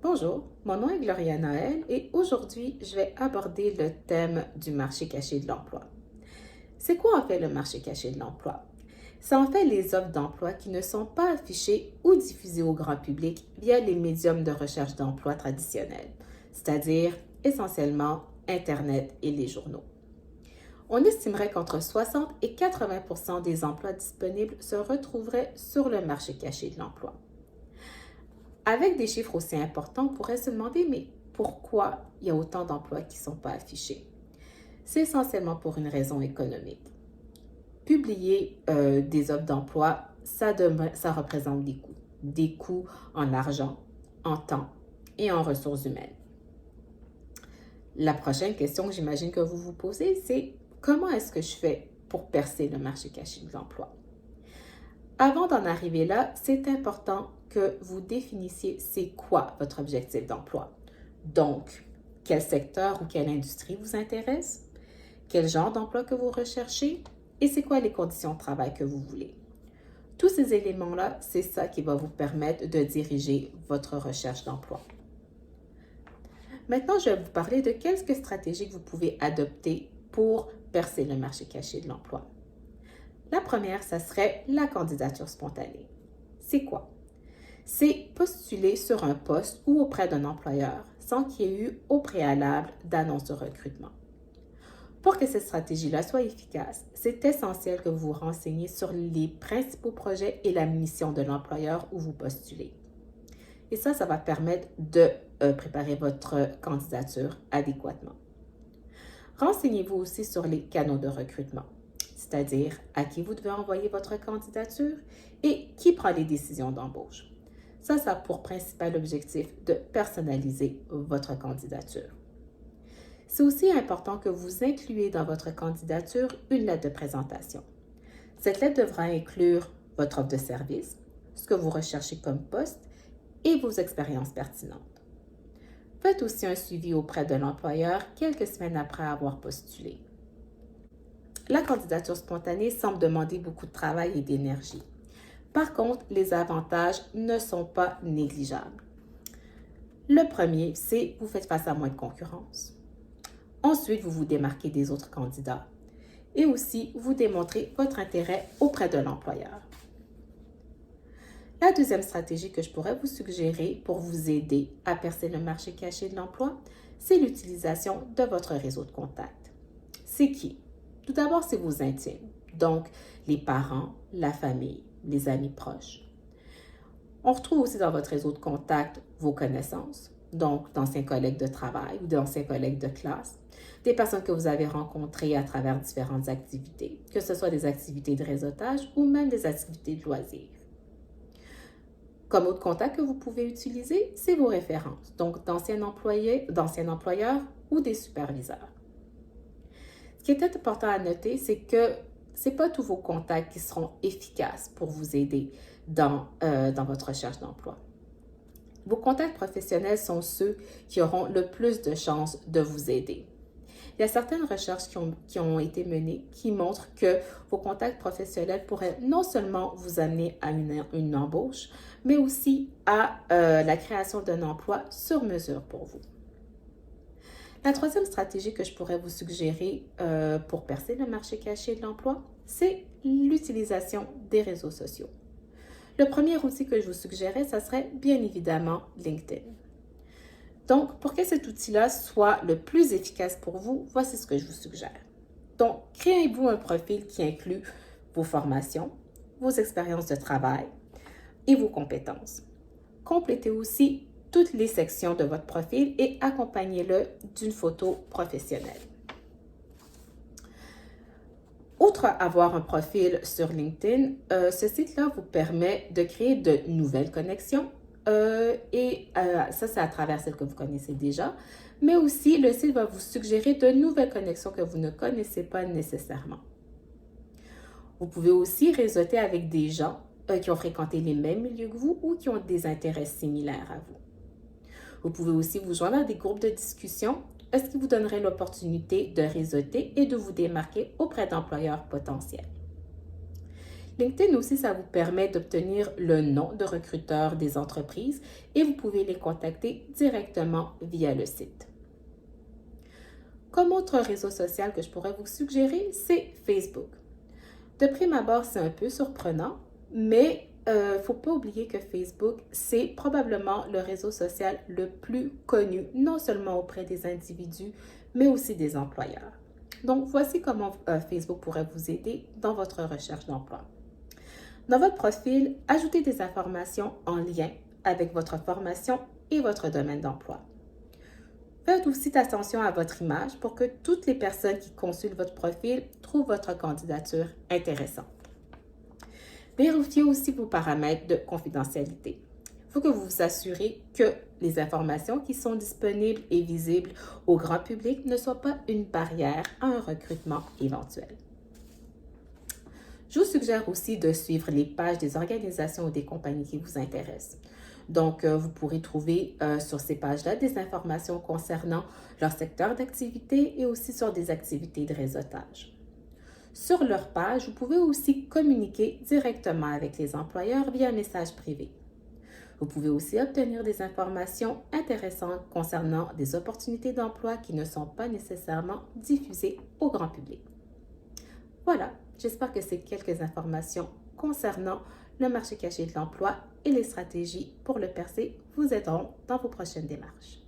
Bonjour, mon nom est Gloria Noël et aujourd'hui, je vais aborder le thème du marché caché de l'emploi. C'est quoi en fait le marché caché de l'emploi? C'est en fait les offres d'emploi qui ne sont pas affichées ou diffusées au grand public via les médiums de recherche d'emploi traditionnels, c'est-à-dire essentiellement Internet et les journaux. On estimerait qu'entre 60 et 80 des emplois disponibles se retrouveraient sur le marché caché de l'emploi. Avec des chiffres aussi importants, on pourrait se demander, mais pourquoi il y a autant d'emplois qui ne sont pas affichés? C'est essentiellement pour une raison économique. Publier des offres d'emploi, ça représente des coûts en argent, en temps et en ressources humaines. La prochaine question que j'imagine que vous vous posez, c'est comment est-ce que je fais pour percer le marché caché de l'emploi? Avant d'en arriver là, c'est important que vous définissiez c'est quoi votre objectif d'emploi. Donc, quel secteur ou quelle industrie vous intéresse, quel genre d'emploi que vous recherchez et c'est quoi les conditions de travail que vous voulez. Tous ces éléments-là, c'est ça qui va vous permettre de diriger votre recherche d'emploi. Maintenant, je vais vous parler de quelques stratégies que vous pouvez adopter pour percer le marché caché de l'emploi. La première, ça serait la candidature spontanée. C'est quoi? C'est postuler sur un poste ou auprès d'un employeur sans qu'il y ait eu au préalable d'annonce de recrutement. Pour que cette stratégie-là soit efficace, c'est essentiel que vous vous renseigniez sur les principaux projets et la mission de l'employeur où vous postulez. Et ça va permettre de préparer votre candidature adéquatement. Renseignez-vous aussi sur les canaux de recrutement, c'est-à-dire à qui vous devez envoyer votre candidature et qui prend les décisions d'embauche. Ça a pour principal objectif de personnaliser votre candidature. C'est aussi important que vous incluiez dans votre candidature une lettre de présentation. Cette lettre devra inclure votre offre de service, ce que vous recherchez comme poste et vos expériences pertinentes. Faites aussi un suivi auprès de l'employeur quelques semaines après avoir postulé. La candidature spontanée semble demander beaucoup de travail et d'énergie. Par contre, les avantages ne sont pas négligeables. Le premier, c'est que vous faites face à moins de concurrence. Ensuite, vous vous démarquez des autres candidats. Et aussi, vous démontrez votre intérêt auprès de l'employeur. La deuxième stratégie que je pourrais vous suggérer pour vous aider à percer le marché caché de l'emploi, c'est l'utilisation de votre réseau de contacts. C'est qui? Tout d'abord, c'est vos intimes, donc les parents, la famille, les amis proches. On retrouve aussi dans votre réseau de contacts vos connaissances, donc d'anciens collègues de travail ou d'anciens collègues de classe, des personnes que vous avez rencontrées à travers différentes activités, que ce soit des activités de réseautage ou même des activités de loisirs. Comme autre contact que vous pouvez utiliser, c'est vos références, donc d'anciens employeurs ou des superviseurs. Ce qui est important à noter, c'est que ce n'est pas tous vos contacts qui seront efficaces pour vous aider dans votre recherche d'emploi. Vos contacts professionnels sont ceux qui auront le plus de chances de vous aider. Il y a certaines recherches qui ont été menées qui montrent que vos contacts professionnels pourraient non seulement vous amener à une embauche, mais aussi à la création d'un emploi sur mesure pour vous. La troisième stratégie que je pourrais vous suggérer pour percer le marché caché de l'emploi, c'est l'utilisation des réseaux sociaux. Le premier outil que je vous suggérais, ça serait bien évidemment LinkedIn. Donc, pour que cet outil-là soit le plus efficace pour vous, voici ce que je vous suggère. Donc, créez-vous un profil qui inclut vos formations, vos expériences de travail et vos compétences. Complétez aussi toutes les sections de votre profil et accompagnez-le d'une photo professionnelle. Outre avoir un profil sur LinkedIn, ce site-là vous permet de créer de nouvelles connexions ça, c'est à travers celles que vous connaissez déjà, mais aussi le site va vous suggérer de nouvelles connexions que vous ne connaissez pas nécessairement. Vous pouvez aussi réseauter avec des gens qui ont fréquenté les mêmes milieux que vous ou qui ont des intérêts similaires à vous. Vous pouvez aussi vous joindre à des groupes de discussion, ce qui vous donnerait l'opportunité de réseauter et de vous démarquer auprès d'employeurs potentiels. LinkedIn aussi, ça vous permet d'obtenir le nom de recruteurs des entreprises et vous pouvez les contacter directement via le site. Comme autre réseau social que je pourrais vous suggérer, c'est Facebook. De prime abord, c'est un peu surprenant, mais il ne faut pas oublier que Facebook, c'est probablement le réseau social le plus connu, non seulement auprès des individus, mais aussi des employeurs. Donc, voici comment Facebook pourrait vous aider dans votre recherche d'emploi. Dans votre profil, ajoutez des informations en lien avec votre formation et votre domaine d'emploi. Faites aussi attention à votre image pour que toutes les personnes qui consultent votre profil trouvent votre candidature intéressante. Vérifiez aussi vos paramètres de confidentialité. Il faut que vous vous assurez que les informations qui sont disponibles et visibles au grand public ne soient pas une barrière à un recrutement éventuel. Je vous suggère aussi de suivre les pages des organisations ou des compagnies qui vous intéressent. Donc, vous pourrez trouver sur ces pages-là des informations concernant leur secteur d'activité et aussi sur des activités de réseautage. Sur leur page, vous pouvez aussi communiquer directement avec les employeurs via un message privé. Vous pouvez aussi obtenir des informations intéressantes concernant des opportunités d'emploi qui ne sont pas nécessairement diffusées au grand public. Voilà, j'espère que ces quelques informations concernant le marché caché de l'emploi et les stratégies pour le percer vous aideront dans vos prochaines démarches.